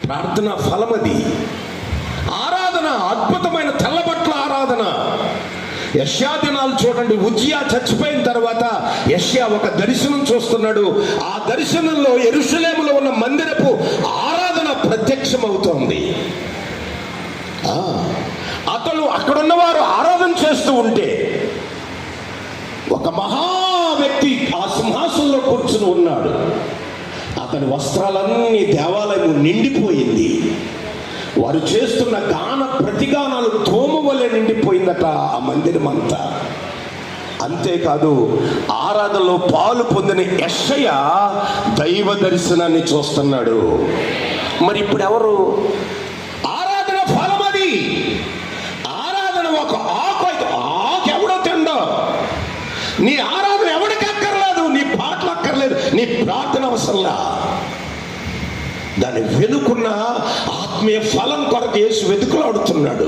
ప్రార్థన ఫలమది. ఆరాధన అద్భుతమైన తెల్లబట్ల ఆరాధన. యెషయా దినాలు చూడండి. ఉజ్జియా చచ్చిపోయిన తర్వాత యెషయా ఒక దర్శనం చూస్తున్నాడు. ఆ దర్శనంలో యెరూషలేములో ఉన్న మందిరపు ఆరాధన ప్రత్యక్షమవుతోంది. అతను అక్కడున్న వారు ఆరాధన చేస్తూ ఉంటే ఒక మహా వ్యక్తి ఆ సింహాసనంలో కూర్చుని ఉన్నాడు. అతని వస్త్రాలన్నీ దేవాలయం నిండిపోయింది. వారు చేస్తున్న గాన ప్రతిగానాలు తోము వలె నిండిపోయిందట ఆ మందిరం అంతా. అంతేకాదు, ఆరాధనలో పాలు పొందిన యెషయా దైవ దర్శనాన్ని చూస్తున్నాడు. మరి ఇప్పుడు ఎవరు? ఆరాధన ఫలమది. ఆరాధన ఒక ఆకు అయితే ఆకు ఎవడో తిండో. నీ ఆరాధన ఎవడికి అక్కర్లేదు, నీ పాటలు అక్కర్లేదు, నీ ప్రార్థన అవసరంలా. దాని వెనుకున్న ఆత్మీయ ఫలం కొరకు యేసు వెతుకులాడుతున్నాడు.